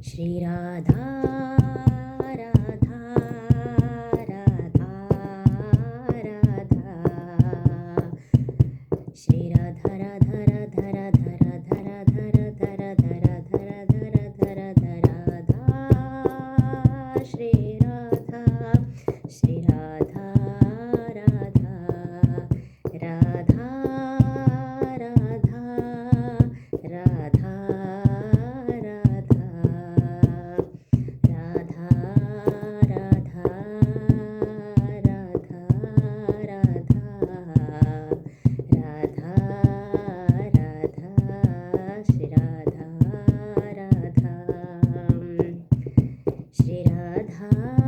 Shri Radha Radha Radha Radha Shri Radha Radha Radha Radha Radha Radha Radha Radha Radha Radha Radha Shri Radha Shri Radha Radha Radha Radha Radha Shri Radha